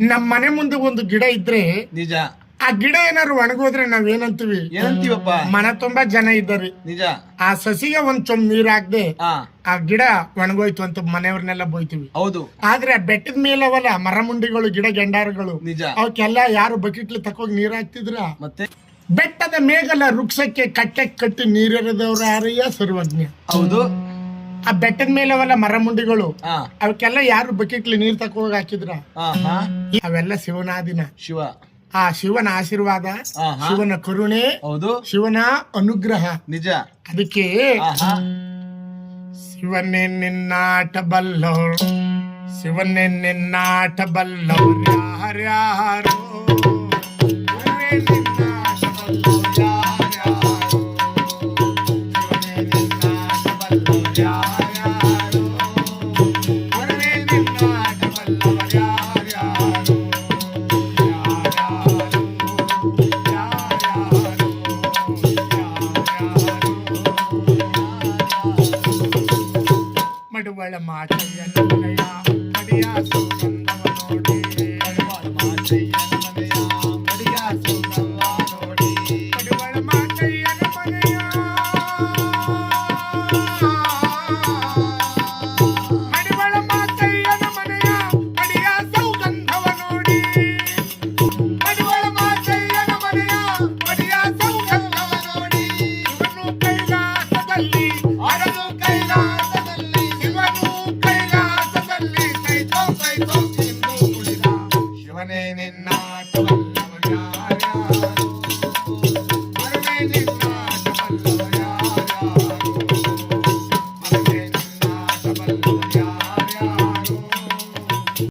ನಮ್ಮ ಮನೆ ಮುಂದೆ ಒಂದು ಗಿಡ ಇದ್ರೆ ನಿಜ. ಆ ಗಿಡ ಏನಾದ್ರು ಒಣಗೋದ್ರೆ ನಾವೇನಂತೀವಿ? ಏನಂತೀವಪ್ಪ? ಮನೆ ತುಂಬಾ ಜನ ಇದ್ದಾರೆ, ನಿಜ. ಆ ಸಸಿಗೆ ಒಂದ್ ಚೊಂಬ್ ನೀರ್ ಹಾಕ್ದೆ ಹಾ ಆ ಗಿಡ ಒಣಗೋಯ್ತು ಅಂತ ಮನೆಯವ್ರನ್ನೆಲ್ಲ ಬೋಯ್ತೀವಿ. ಹೌದು. ಆದ್ರೆ ಬೆಟ್ಟದ ಮೇಲವಲ್ಲ ಮರಮುಂಡಿಗಳು, ಗಿಡ ಗೆಂಡಾರಗಳು, ನಿಜ. ಅವಕ್ಕೆಲ್ಲ ಯಾರು ಬಕೆಟ್ಲಿ ತಕೋಗಿ ನೀರ್ ಹಾಕ್ತಿದ್ರ? ಮತ್ತೆ ಬೆಟ್ಟದ ಮೇಗಲ ವೃಕ್ಷಕ್ಕೆ ಕಟ್ಟೆ ಕಟ್ಟಿ ನೀರೆರೆದವ್ರ ಯಾರಯ್ಯ ಸರ್ವಜ್ಞ. ಹೌದು. ಆ ಬೆಟ್ಟದ ಮೇಲವಲ್ಲ ಮರಮುಂಡಿಗಳು, ಹಾ ಅವಕ್ಕೆಲ್ಲ ಯಾರು ಬಕೆಟ್ಲಿ ನೀರ್ ತಕೋಗಿ ಹಾಕಿದ್ರ? ಹಾ ಅವೆಲ್ಲ ಶಿವನಾದಿನ. ಶಿವ. ಆ ಶಿವನ ಆಶೀರ್ವಾದ, ಆಹಾ. ಶಿವನ ಕರುಣೆ, ಹೌದು. ಶಿವನ ಅನುಗ್ರಹ. ನಿಜ. ಅದಕ್ಕೆ ಆಹಾ. ಶಿವನೇ ನಿನ್ನಾಟ ಬಲ್ಲವ್ರು, ಶಿವನೇ ನಿನ್ನಾಟ ಬಲ್ಲವ್ರು ಯಾರ್ಯಾರು, ಶಿವನೇ ನಿನ್ನಾಟ ಬಲ್ಲವ್ರು ಯಾರ್ಯಾರು, ಶಿವನೇ ನಿನ್ನಾಟ ಬಲ್ಲವ್ರು ಯಾರ್ಯಾರು, ಶಿವನೇ ನಿನ್ನಾಟ ಬಲ್ಲವ್ರು ಯಾರ್ಯಾರು, ಮಡುವಳ ಮಾಟಯ್ಯ